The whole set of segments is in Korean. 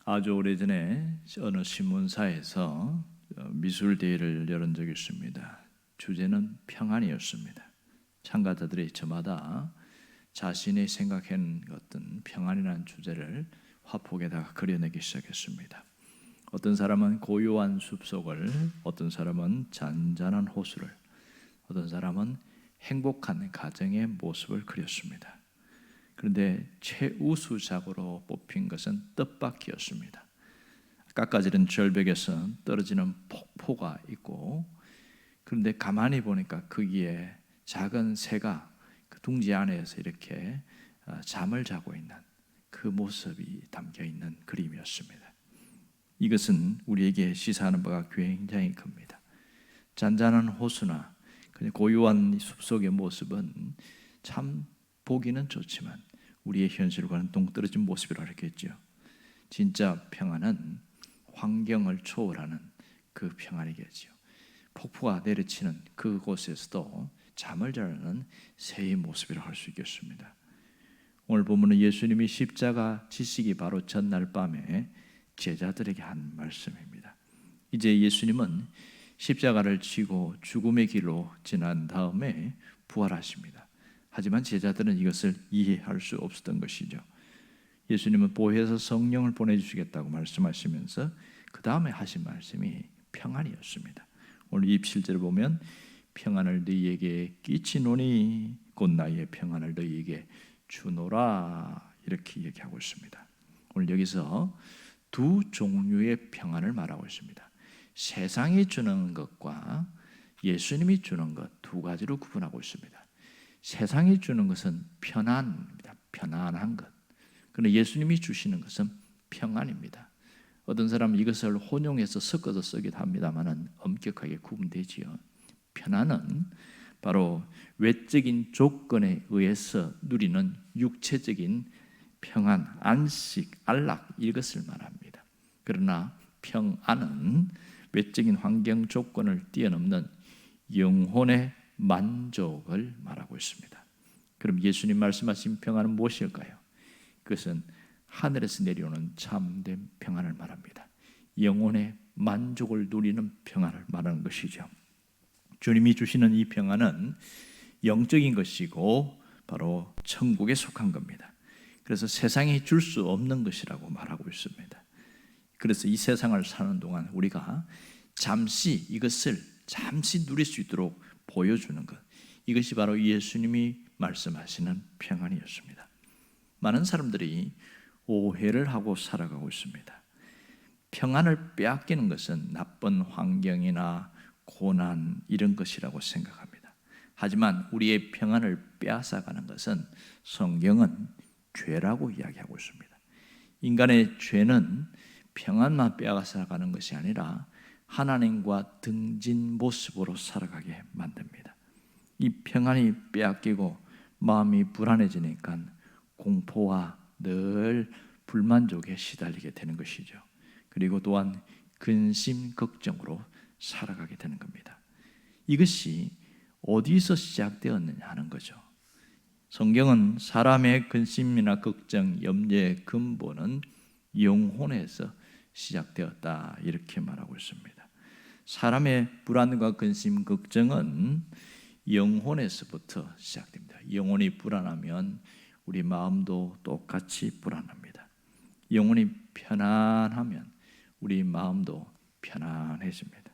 아주 오래전에 어느 신문사에서 미술 대회를 열은 적이 있습니다. 주제는 평안이었습니다. 참가자들이 저마다 자신이 생각한 어떤 평안이라는 주제를 화폭에다가 그려내기 시작했습니다. 어떤 사람은 고요한 숲속을, 어떤 사람은 잔잔한 호수를, 어떤 사람은 행복한 가정의 모습을 그렸습니다. 그런데 최우수작으로 뽑힌 것은 뜻밖이었습니다. 깎아지른 절벽에서 떨어지는 폭포가 있고, 그런데 가만히 보니까 거기에 작은 새가 그 둥지 안에서 이렇게 잠을 자고 있는 그 모습이 담겨 있는 그림이었습니다. 이것은 우리에게 시사하는 바가 굉장히 큽니다. 잔잔한 호수나 고요한 숲속의 모습은 참 보기는 좋지만 우리의 현실과는 동떨어진 모습이라고 했겠죠. 진짜 평안은 환경을 초월하는 그 평안이겠죠. 폭포가 내리치는 그곳에서도 잠을 자는 새의 모습이라고 할 수 있겠습니다. 오늘 본문은 예수님이 십자가 지시기 바로 전날 밤에 제자들에게 한 말씀입니다. 이제 예수님은 십자가를 지고 죽음의 길로 지난 다음에 부활하십니다. 하지만 제자들은 이것을 이해할 수 없었던 것이죠. 예수님은 보혜사 성령을 보내주시겠다고 말씀하시면서 그 다음에 하신 말씀이 평안이었습니다. 오늘 27절을 보면 평안을 너희에게 끼치노니 곧 나의 평안을 너희에게 주노라 이렇게 얘기하고 있습니다. 오늘 여기서 두 종류의 평안을 말하고 있습니다. 세상이 주는 것과 예수님이 주는 것 두 가지로 구분하고 있습니다. 세상이 주는 것은 편안입니다. 편안한 것. 그런데 예수님이 주시는 것은 평안입니다. 어떤 사람은 이것을 혼용해서 섞어서 쓰기도 합니다만 엄격하게 구분되지요. 편안은 바로 외적인 조건에 의해서 누리는 육체적인 평안, 안식, 안락 이것을 말합니다. 그러나 평안은 외적인 환경 조건을 뛰어넘는 영혼의 만족을 말하고 있습니다. 그럼 예수님 말씀하신 평안은 무엇일까요? 그것은 하늘에서 내려오는 참된 평안을 말합니다. 영혼의 만족을 누리는 평안을 말하는 것이죠. 주님이 주시는 이 평안은 영적인 것이고 바로 천국에 속한 겁니다. 그래서 세상이 줄 수 없는 것이라고 말하고 있습니다. 그래서 이 세상을 사는 동안 우리가 잠시 이것을 누릴 수 있도록 보여주는 것, 이것이 바로 예수님이 말씀하시는 평안이었습니다. 많은 사람들이 오해를 하고 살아가고 있습니다. 평안을 빼앗기는 것은 나쁜 환경이나 고난 이런 것이라고 생각합니다. 하지만 우리의 평안을 빼앗아가는 것은 성경은 죄라고 이야기하고 있습니다. 인간의 죄는 평안만 빼앗아가는 것이 아니라 하나님과 등진 모습으로 살아가게 만듭니다. 이 평안이 빼앗기고 마음이 불안해지니까 공포와 늘 불만족에 시달리게 되는 것이죠. 그리고 또한 근심, 걱정으로 살아가게 되는 겁니다. 이것이 어디서 시작되었느냐 하는 거죠. 성경은 사람의 근심이나 걱정, 염려의 근본은 영혼에서 시작되었다 이렇게 말하고 있습니다. 사람의 불안과 근심, 걱정은 영혼에서부터 시작됩니다. 영혼이 불안하면 우리 마음도 똑같이 불안합니다. 영혼이 편안하면 우리 마음도 편안해집니다.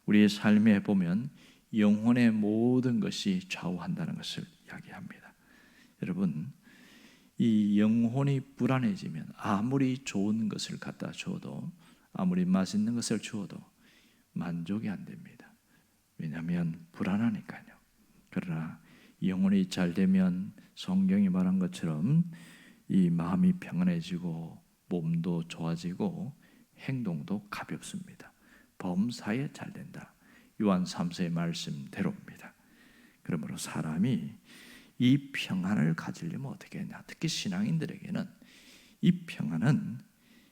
우리의 삶에 보면 영혼의 모든 것이 좌우한다는 것을 이야기합니다. 여러분, 이 영혼이 불안해지면 아무리 좋은 것을 갖다 주어도, 아무리 맛있는 것을 주어도 만족이 안 됩니다. 왜냐하면 불안하니까요. 그러나 영혼이 잘 되면 성경이 말한 것처럼 이 마음이 평안해지고 몸도 좋아지고 행동도 가볍습니다. 범사에 잘 된다. 요한 3서의 말씀대로입니다. 그러므로 사람이 이 평안을 가지려면 어떻게 했냐? 특히 신앙인들에게는 이 평안은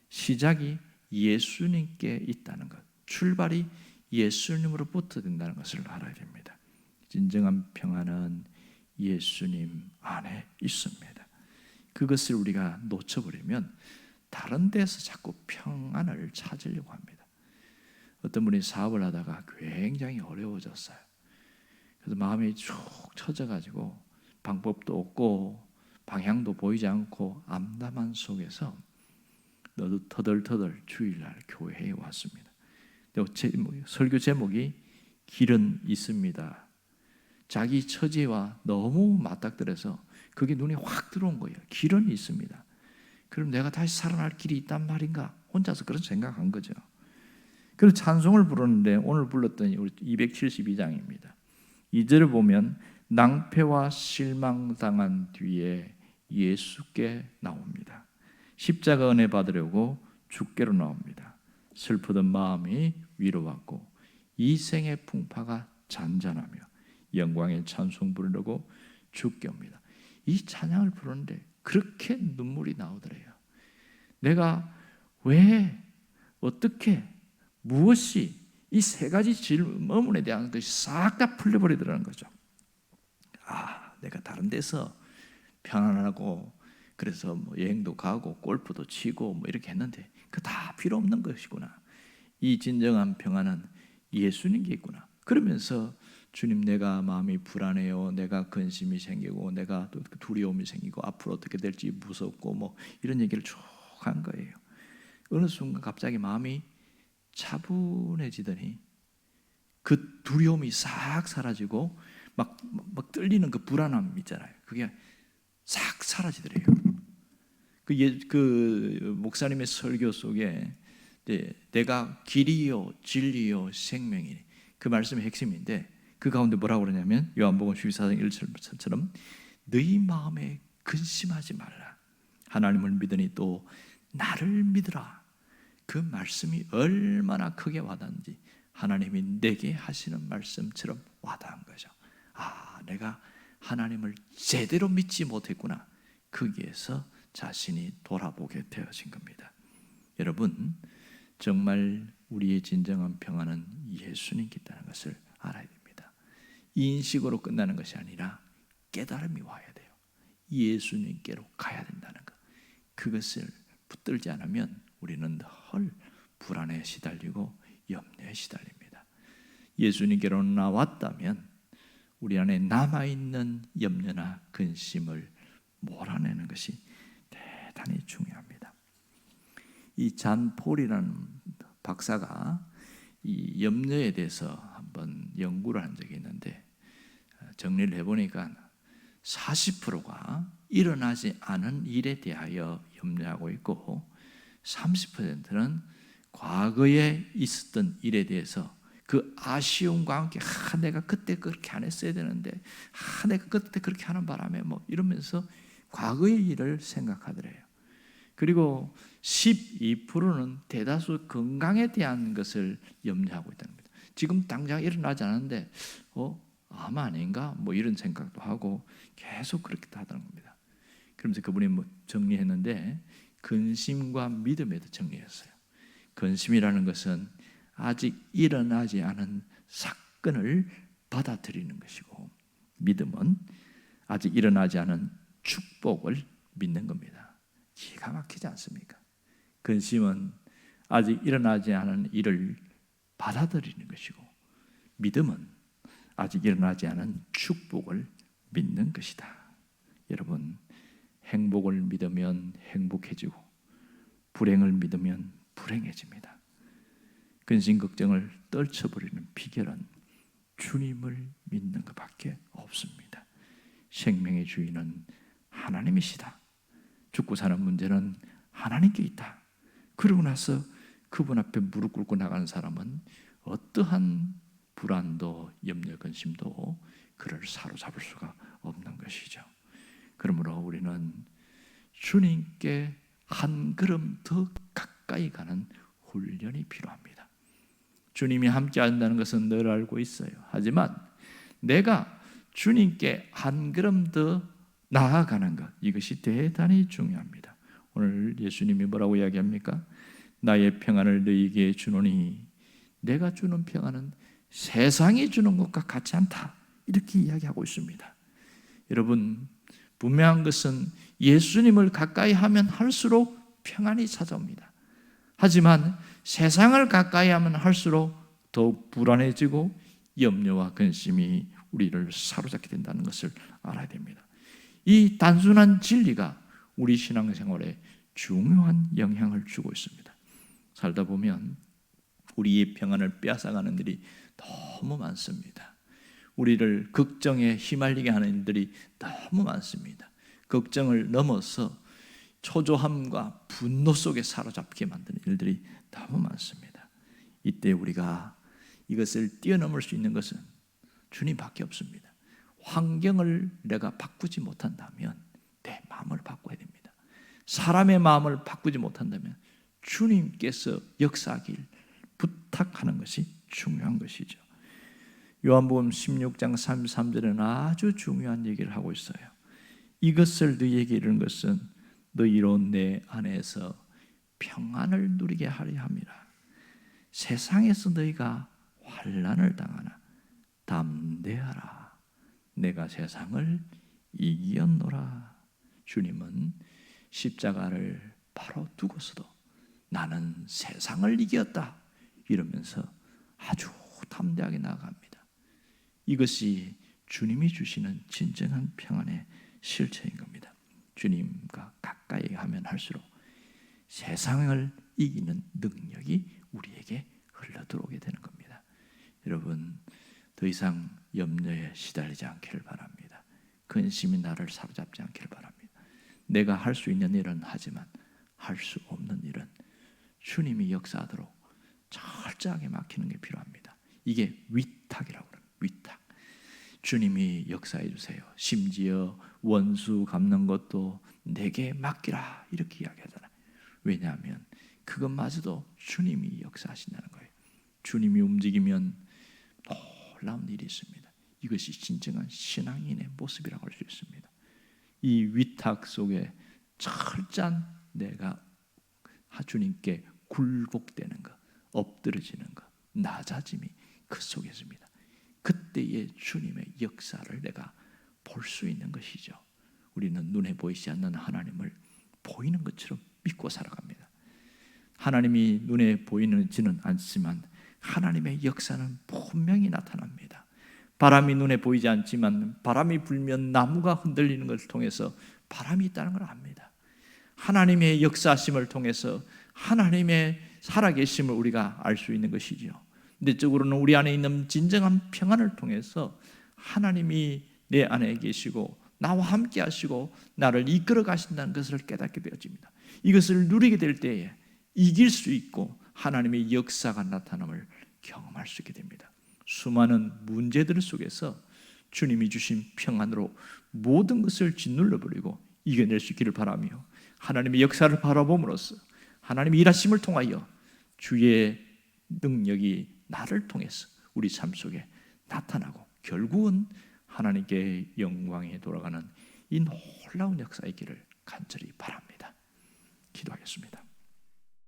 시작이 예수님께 있다는 것, 출발이 예수님으로부터 된다는 것을 알아야 됩니다. 진정한 평안은 예수님 안에 있습니다. 그것을 우리가 놓쳐버리면 다른 데서 자꾸 평안을 찾으려고 합니다. 어떤 분이 사업을 하다가 굉장히 어려워졌어요. 그래서 마음이 쭉 처져가지고 방법도 없고 방향도 보이지 않고 암담한 속에서 너도 터덜터덜 주일날 교회에 왔습니다. 설교 제목이 길은 있습니다. 자기 처지와 너무 맞닥뜨려서 그게 눈에 확 들어온 거예요. 길은 있습니다. 그럼 내가 다시 살아날 길이 있단 말인가? 혼자서 그런 생각한 거죠. 그래서 찬송을 부르는데 오늘 불렀던 272장입니다. 2절을 보면 낭패와 실망당한 뒤에 예수께 나옵니다. 십자가 은혜 받으려고 주께로 나옵니다. 슬프던 마음이 위로받고 이 생의 풍파가 잔잔하며 영광의 찬송 부르려고 주께 옵니다. 이 찬양을 부르는데 그렇게 눈물이 나오더래요. 내가 왜, 어떻게, 무엇이 이 세 가지 질문에 대한 것이 싹 다 풀려버리더라는 거죠. 내가 다른 데서 편안하고 그래서 여행도 가고 골프도 치고 이렇게 했는데 그 다 필요 없는 것이구나. 이 진정한 평안은 예수님께 있구나. 그러면서 주님, 내가 마음이 불안해요. 내가 근심이 생기고 내가 또 두려움이 생기고 앞으로 어떻게 될지 무섭고 이런 얘기를 쭉 한 거예요. 어느 순간 갑자기 마음이 차분해지더니 그 두려움이 싹 사라지고 막 떨리는 그 불안함 있잖아요. 그게 싹 사라지더래요. 그 목사님의 설교 속에 내가 길이요 진리요 생명이니 그 말씀의 핵심인데 그 가운데 뭐라고 그러냐면 요한복음 14장 1절처럼 너희 마음에 근심하지 말라. 하나님을 믿으니 또 나를 믿으라. 그 말씀이 얼마나 크게 와닿는지 하나님이 내게 하시는 말씀처럼 와닿은 거죠. 내가 하나님을 제대로 믿지 못했구나. 거기에서 자신이 돌아보게 되어진 겁니다. 여러분, 정말 우리의 진정한 평안은 예수님께 있다는 것을 알아야 됩니다. 인식으로 끝나는 것이 아니라 깨달음이 와야 돼요. 예수님께로 가야 된다는 것. 그것을 붙들지 않으면 우리는 늘 불안에 시달리고 염려에 시달립니다. 예수님께로 나왔다면 우리 안에 남아있는 염려나 근심을 몰아내는 것이 대단히 중요합니다. 이 잔 폴이라는 박사가 이 염려에 대해서 한번 연구를 한 적이 있는데 정리를 해보니까 40%가 일어나지 않은 일에 대하여 염려하고 있고 30%는 과거에 있었던 일에 대해서 그 아쉬움과 함께 내가 그때 그렇게 안 했어야 되는데 내가 그때 그렇게 하는 바람에 이러면서 과거의 일을 생각하더래요. 그리고 12%는 대다수 건강에 대한 것을 염려하고 있다는 겁니다. 지금 당장 일어나지 않았는데 암 아닌가? 이런 생각도 하고 계속 그렇게 하다는 겁니다. 그러면서 그분이 정리했는데 근심과 믿음에도 정리했어요. 근심이라는 것은 아직 일어나지 않은 사건을 받아들이는 것이고 믿음은 아직 일어나지 않은 축복을 믿는 겁니다. 기가 막히지 않습니까? 근심은 아직 일어나지 않은 일을 받아들이는 것이고 믿음은 아직 일어나지 않은 축복을 믿는 것이다. 여러분, 행복을 믿으면 행복해지고 불행을 믿으면 불행해집니다. 근심 걱정을 떨쳐버리는 비결은 주님을 믿는 것밖에 없습니다. 생명의 주인은 하나님이시다. 죽고 사는 문제는 하나님께 있다. 그러고 나서 그분 앞에 무릎 꿇고 나가는 사람은 어떠한 불안도 염려 근심도 그를 사로잡을 수가 없는 것이죠. 그러므로 우리는 주님께 한 걸음 더 가까이 가는 훈련이 필요합니다. 주님이 함께 한다는 것은 늘 알고 있어요. 하지만 내가 주님께 한 걸음 더 나아가는 것, 이것이 대단히 중요합니다. 오늘 예수님이 뭐라고 이야기합니까? 나의 평안을 너희에게 주노니 내가 주는 평안은 세상이 주는 것과 같지 않다. 이렇게 이야기하고 있습니다. 여러분, 분명한 것은 예수님을 가까이 하면 할수록 평안이 찾아옵니다. 하지만 세상을 가까이 하면 할수록 더욱 불안해지고 염려와 근심이 우리를 사로잡게 된다는 것을 알아야 됩니다. 이 단순한 진리가 우리 신앙생활에 중요한 영향을 주고 있습니다. 살다 보면 우리의 평안을 빼앗아가는 일이 너무 많습니다. 우리를 걱정에 휘말리게 하는 일들이 너무 많습니다. 걱정을 넘어서 초조함과 분노 속에 사로잡게 만드는 일들이 너무 많습니다. 이때 우리가 이것을 뛰어넘을 수 있는 것은 주님밖에 없습니다. 환경을 내가 바꾸지 못한다면 내 마음을 바꿔야 됩니다. 사람의 마음을 바꾸지 못한다면 주님께서 역사하길 부탁하는 것이 중요한 것이죠. 요한복음 16장 33절에는 아주 중요한 얘기를 하고 있어요. 이것을 너희에게 이르는 것은 너희로 내 안에서 평안을 누리게 하려 함이라. 세상에서 너희가 환난을 당하나 담대하라. 내가 세상을 이겼노라. 주님은 십자가를 바로 두고서도 나는 세상을 이겼다 이러면서 아주 담대하게 나아갑니다. 이것이 주님이 주시는 진정한 평안의 실체인 겁니다. 주님과 가까이 하면 할수록 세상을 이기는 능력이 우리에게 흘러들어오게 되는 겁니다. 여러분, 더 이상 염려에 시달리지 않기를 바랍니다. 근심이 나를 사로잡지 않기를 바랍니다. 내가 할 수 있는 일은 하지만 할 수 없는 일은 주님이 역사하도록 철저하게 맡기는 게 필요합니다. 이게 위탁이라고 합니다. 위탁. 주님이 역사해 주세요. 심지어 원수 갚는 것도 내게 맡기라 이렇게 이야기하잖아요. 왜냐하면 그것마저도 주님이 역사하신다는 거예요. 주님이 움직이면 놀라운 일이 있습니다. 이것이 진정한 신앙인의 모습이라고 할 수 있습니다. 이 위탁 속에 철저한 내가 주님께 굴복되는 것, 엎드러지는 것, 낮아짐이 그 속에 있습니다. 그때의 주님의 역사를 내가 볼 수 있는 것이죠. 우리는 눈에 보이지 않는 하나님을 보이는 것처럼 믿고 살아갑니다. 하나님이 눈에 보이지는 않지만 하나님의 역사는 분명히 나타납니다. 바람이 눈에 보이지 않지만 바람이 불면 나무가 흔들리는 것을 통해서 바람이 있다는 걸 압니다. 하나님의 역사심을 통해서 하나님의 살아계심을 우리가 알 수 있는 것이죠. 내적으로는 우리 안에 있는 진정한 평안을 통해서 하나님이 내 안에 계시고 나와 함께 하시고 나를 이끌어 가신다는 것을 깨닫게 되어집니다. 이것을 누리게 될 때에 이길 수 있고 하나님의 역사가 나타남을 경험할 수 있게 됩니다. 수많은 문제들 속에서 주님이 주신 평안으로 모든 것을 짓눌러 버리고 이겨낼 수 있기를 바라며 하나님의 역사를 바라봄으로써 하나님의 일하심을 통하여 주의 능력이 나를 통해서 우리 삶 속에 나타나고 결국은 하나님께 영광에 돌아가는 이 놀라운 역사의 길을 간절히 바랍니다. 기도하겠습니다.